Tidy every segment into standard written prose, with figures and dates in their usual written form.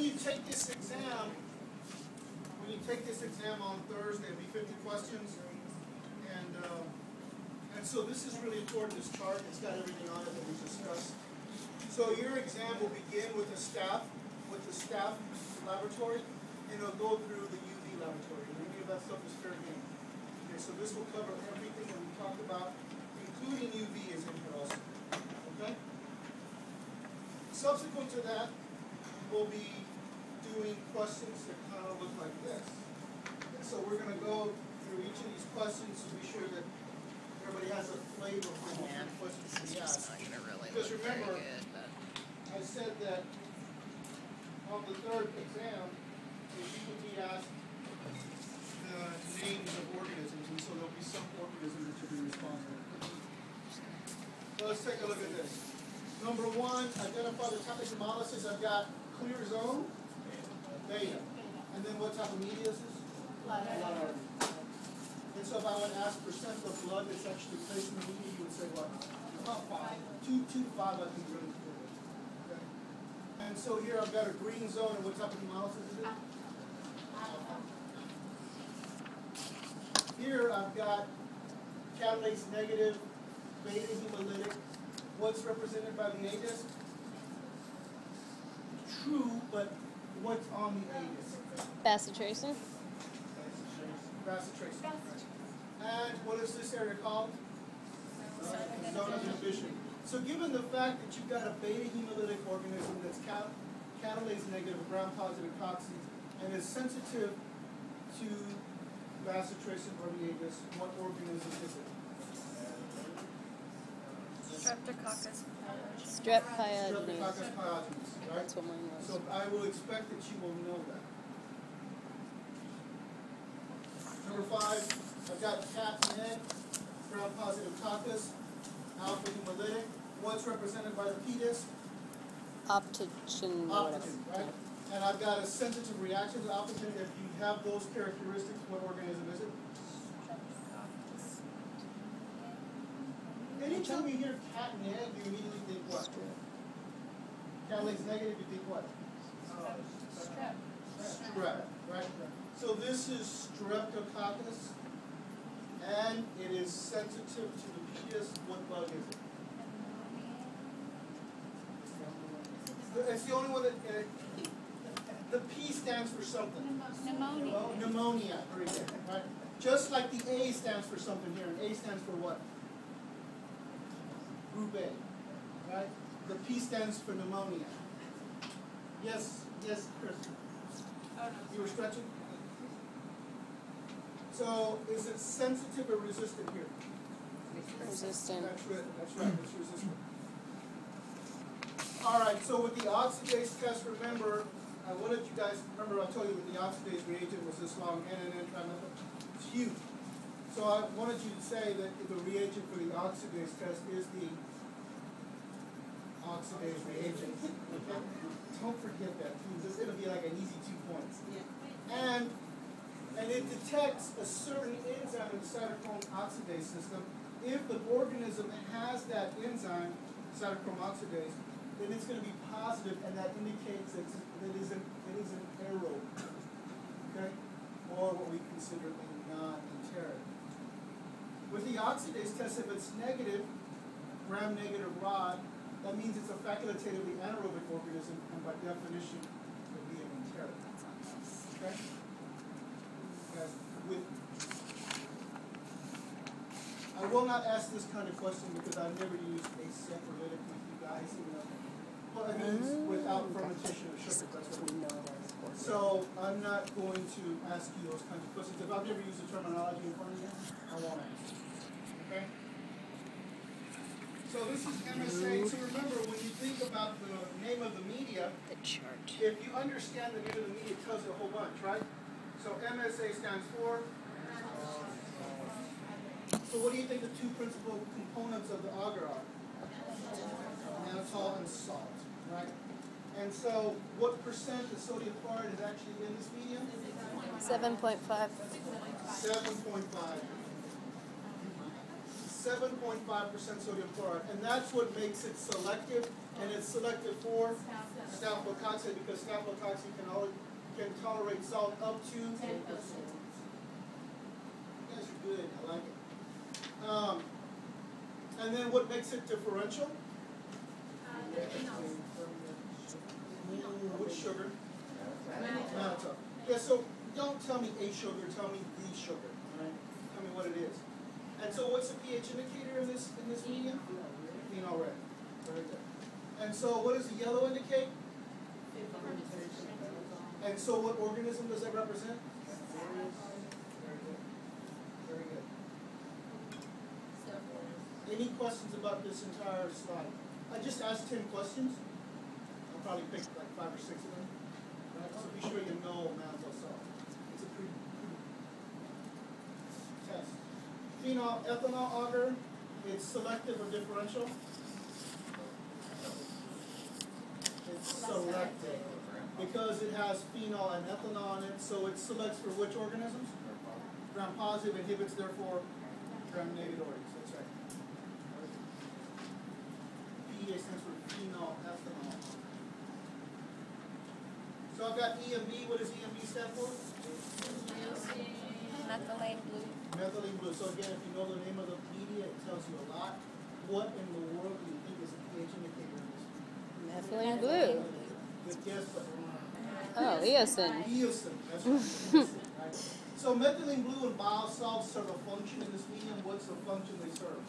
you take this exam, on Thursday, it'll be 50 questions, and so this is really important. This chart, it's got everything on it that we discussed. So your exam will begin with the staff laboratory, and it'll go through the UV laboratory. And any of that stuff is fair game. Okay, so this will cover everything that we talked about, including UV is in here also. Okay? Subsequent to that, we'll be doing questions that kind of look like this. And so we're going to go through each of these questions to be sure that everybody has a flavor for what kind of questions we ask. Because remember, I said that on the third exam, you would be asked the names of organisms, and so there'll be some organisms that you'll be responsible for. So let's take a look at this. Number one, identify the topic hemolysis. I've got clear zone, beta. And then what type of media is this? Blood. And so if I would ask percent of blood that's actually placed in the media, you would say what? About 5. 2 to 5, I think really good. Okay. And so here I've got a green zone, and what type of hemolysis is it? Here I've got catalase negative, beta hemolytic. What's represented by the A disc? True, but what's on the A disc? Bacitracin. Bacitracin. And what is this area called? Zone of inhibition. So given the fact that you've got a beta hemolytic organism that's catalase negative, gram-positive toxins, and is sensitive to bacitracin or the A disc, what organism is it? Streptococcus pyogenes. Strep pyogenes. Streptococcus pyogenes, right? That's what mine was. So I will expect that you will know that. Number 5, I've got cat and egg, gram-positive coccus, alpha hemolytic. What's represented by the P disc? Optogen. Optogen, right? And I've got a sensitive reaction to optogen. If you have those characteristics, what organism is it? Anytime you hear cat and egg, you immediately think what? Catalase negative, you think what? Strep, right? So this is Streptococcus, and it is sensitive to the P disc. What bug is it? It's the only one that, the P stands for something. Pneumonia. Oh, pneumonia, very good, right? Just like the A stands for something here, and A stands for what? Group A, right? The P stands for pneumonia. Yes, Chris. You were stretching? So, is it sensitive or resistant here? Resistant. That's right, it's resistant. Alright, so with the oxidase test, remember, I wanted you guys, remember I told you that the oxidase reagent was this long, NNN trimethyl? It's huge. So I wanted you to say that the reagent for the oxidase test is the oxidase reagent. Okay? Don't forget that, please. It's going to be like an easy 2 points. And it detects a certain enzyme in the cytochrome oxidase system. If the organism has that enzyme, cytochrome oxidase, then it's going to be positive, and that indicates that it is an aerobe, okay, or what we consider a non-enteric. With the oxidase test, if it's negative, gram-negative rod, that means it's a facultatively anaerobic organism, and by definition, it will be an enteric. Okay? Guys, I will not ask this kind of question because I've never used a separalytic with you guys. What it means without fermentation of sugar. That's what we know. So I'm not going to ask you those kinds of questions. If I've never used the terminology in front of you, I won't ask. Okay? So this is MSA. So remember, when you think about the name of the media, The chart. if you understand the name of the media, it tells you a whole bunch, right? So MSA stands for? So what do you think the 2 principal components of the agar are? Mannitol and salt, right? And so what percent of sodium chloride is actually in this medium? 7.5. 7.5. 7.5% sodium chloride, and that's what makes it selective, and it's selective for staphylococcus because staphylococcus can tolerate salt up to 10%. You guys are good. I like it. And then what makes it differential? Which sugar? Mannitol. Yeah, so don't tell me a sugar, tell me the sugar. All right? Tell me what it is. And so what's the pH indicator in this medium? Phenol red. Very good. And so what does the yellow indicate? And so what organism does that represent? Very good. Very good. Any questions about this entire slide? I just asked 10 questions. I'll probably pick like 5 or 6 of them. Right? So be sure you know mannitol salt. It's a pretty test. Phenol ethanol agar, it's selective or differential? It's selective because it has phenol and ethanol in it, so it selects for which organisms? Gram-positive, inhibits therefore gram-negative organisms. That's right. PEA stands for phenol ethanol. So I've got EMB. What does EMB stand for? Methylene blue. Methylene blue. So again, if you know the name of the media, it tells you a lot. What in the world do you think is a pH indicator in this? Methylene blue. Good guess, but Oh, eosin. eosin. That's right. So methylene blue and biosalts serve a function in this medium. What's the function they serve?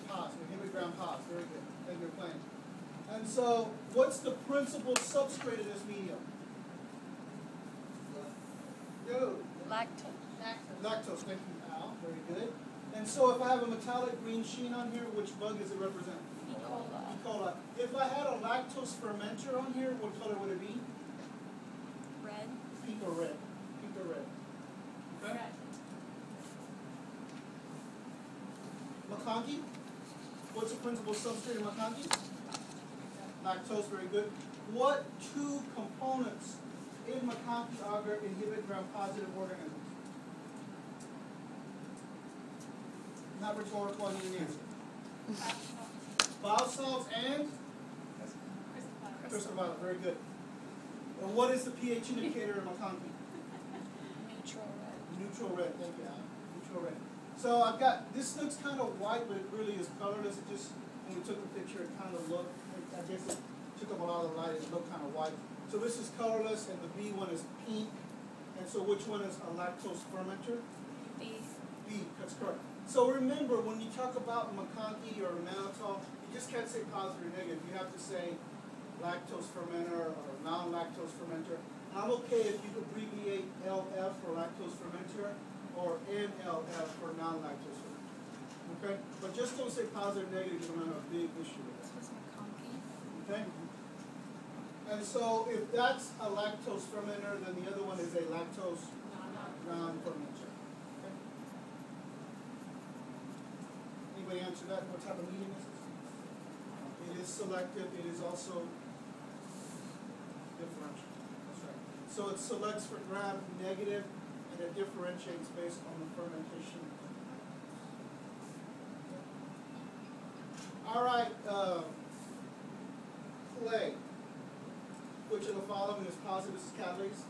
POS, inhibit gram-POS. Very good. Thank you for playing. And so, what's the principal substrate in this medium? Yo. Lactose. Lactose. Thank you, Al. Very good. And so, if I have a metallic green sheen on here, which bug does it represent? E. coli. E. coli. If I had a lactose fermenter on here, what color would it be? Red. Pink or red? Pink or red? Okay. McConkey? What's the principal substrate of McConkey? Lactose, very good. What two components in McConkey agar inhibit gram-positive organisms? Not rhetorical, I need an answer. Biosalts and? Crystal violet, very good. And what is the pH indicator in McConkey? Neutral red. Neutral red, thank you, Alan. Neutral red. So I've got, this looks kind of white, but it really is colorless. It just, when we took the picture, it kind of looked, I guess it took up a lot of the light, it looked kind of white. So this is colorless, and the B one is pink. And so which one is a lactose fermenter? B. B, that's correct. So remember, when you talk about McConkey or mannitol, you just can't say positive or negative. You have to say lactose fermenter or non-lactose fermenter. And I'm okay if you abbreviate LF for lactose fermenter or NLF for non-lactose fermenter. Okay? But just don't say positive or negative, you're going to have a big issue with This was McConkey. that. Okay? And so if that's a lactose fermenter, then the other one is a lactose non-fermenter. Okay? Anybody answer that? What type of medium is this? It is selective. It is also differential. That's right. So it selects for gram-negative, and it differentiates based on the fermentation. All right, clay. Which of the following is positive? This is catalase.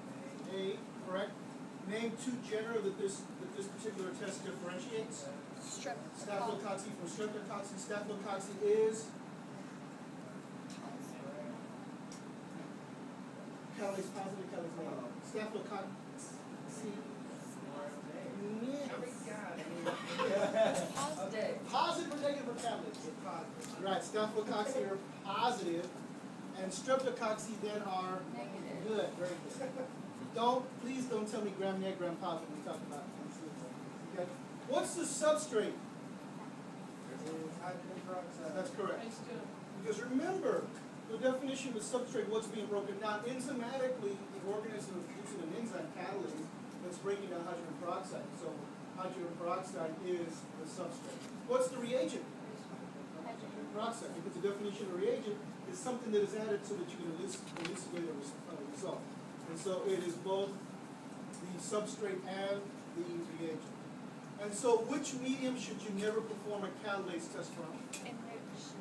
A, correct. Name two genera that this particular test differentiates. Staphylococcus from Streptococcus. Staphylococcus is catalase positive, catalase negative. Staphylococcus. Positive or negative or catalase? Right, Staphylococcus are positive, and Streptococcus then are negative. Good, very good. Please don't tell me gram-negative, gram-positive when we talk about it. Okay. What's the substrate? Hydrogen peroxide. That's correct. Because remember, the definition of substrate, what's being broken down, enzymatically, the organism is using an enzyme catalase that's breaking down hydrogen peroxide. So hydrogen peroxide is the substrate. What's the reagent? Hydrogen peroxide. Because the definition of reagent is something that is added so that you can elucidate a result. And so it is both the substrate and the reagent. And so which medium should you never perform a catalase test from? Enriched.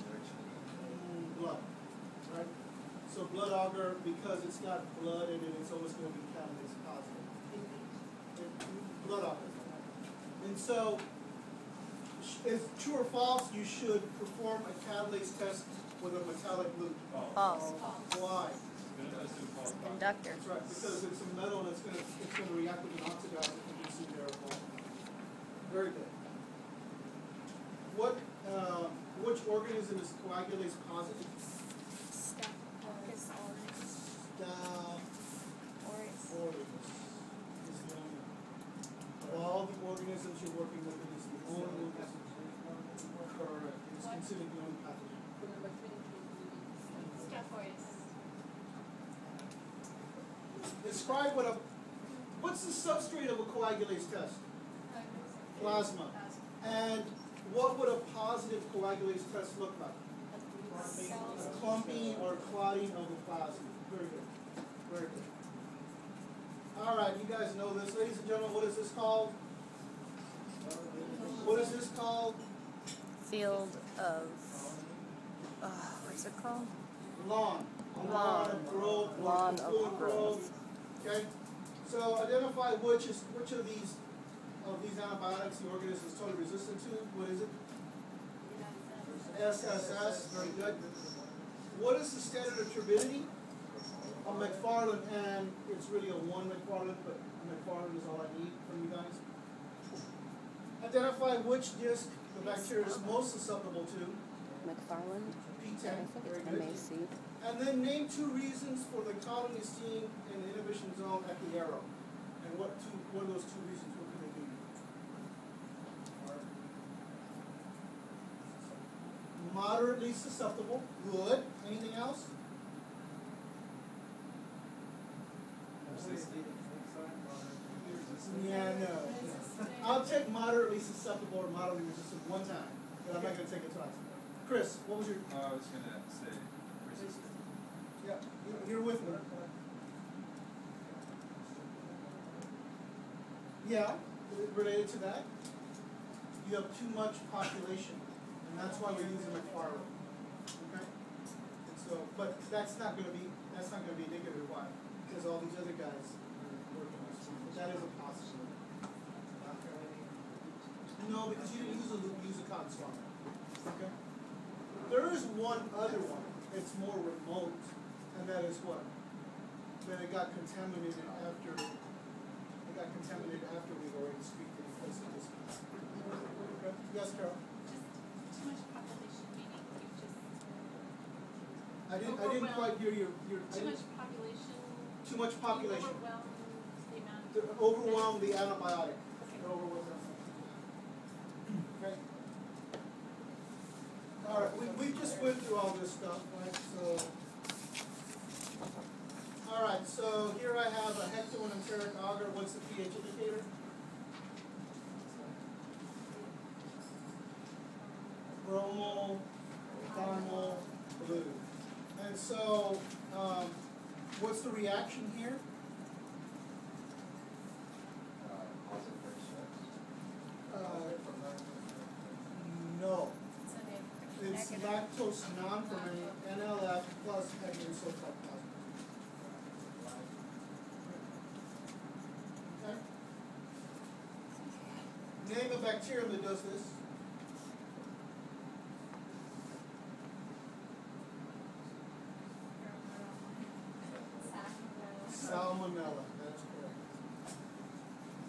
Blood, right? So blood agar, because it's got blood in it, it's always going to be catalase positive. Blood agar. And so, is true or false, you should perform a catalase test with a metallic loop. False. Why? Conductor. That's right, because it's a metal and it's going to react with an oxidizer and produce a variable. Very good. Which organism is coagulase positive? Staphylococcus aureus. Staph Aureus. aureus is the only one. Of all the organisms you're working with, it is the only organism. Correct. It's considered the only pathogen. Staph aureus. Describe what's the substrate of a coagulase test? Plasma. And what would a positive coagulase test look like? A clumping or clotting of the plasma. Very good. Very good. All right, you guys know this. Ladies and gentlemen, what is this called? What is this called? Field of. What's it called? Lawn. A lawn of growth. or Lawn full of growth. Okay? So identify which of these antibiotics the organism is totally resistant to. What is it? SSS. Very good. What is the standard of turbidity? A McFarland, and it's really a 1 McFarland, but a McFarland is all I need from you guys. Identify which disc the bacteria is most susceptible to. McFarland. P10. I think Very it's good. MAC. And then name 2 reasons for the colony seen in the inhibition zone at the arrow. And what of those 2 reasons would they be? Moderately susceptible. Good. Anything else? Yeah, no. I'll take moderately susceptible or moderately resistant one time, but I'm not going to take it twice. Chris, what was your... I was going to say resistant. Yeah, you're with me. Yeah, related to that, you have too much population, and that's why we're using McFarland. Okay? And so, but that's not going to be indicative why, because all these other guys are working on it. That is a possibility. No, because you didn't use a loop, you use a cotton swab. Okay? There is one other one. It's more remote, and that is what? That it got contaminated after we've already speaked in place of this. Okay? Yes, Carol? Just too much population, meaning you just. I didn't quite hear your Too much population. too much population. You To overwhelm overwhelm the amount. the antibiotic. Okay. To overwhelm them. Okay? All right, we just went through all this stuff, right? So, all right, so here I have a hectoenteric agar. What's the pH indicator? Bromo, thermal, blue. And so, what's the reaction here? No. It's lactose non-fermenting, NLF plus hydrogen sulfide plasma. Okay? Name a bacterium that does this. Salmonella, that's correct.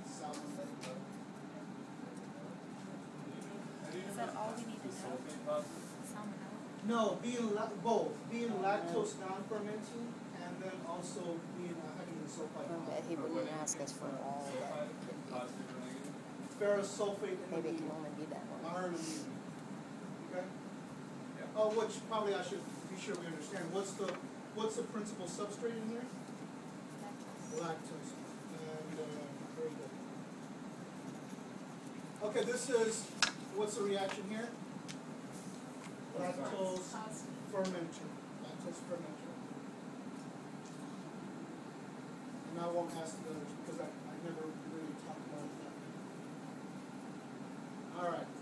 Salmonella. Is that all we need to know? Salmonella. No, both. Being lactose non-fermenting and then also being hydrogen sulfide I bet plasma. he wouldn't ask us for all that. It could be. Positive or negative? Ferrous sulfate in Maybe it the can only be that one. iron immunity. Okay? Yeah. Oh, which probably I should be sure we understand. What's the principal substrate in here? Lactose. And very good. Okay, this is, what's the reaction here? Lactose fermenter. Lactose fermenter. And I won't ask the others because I never really talked about that. All right.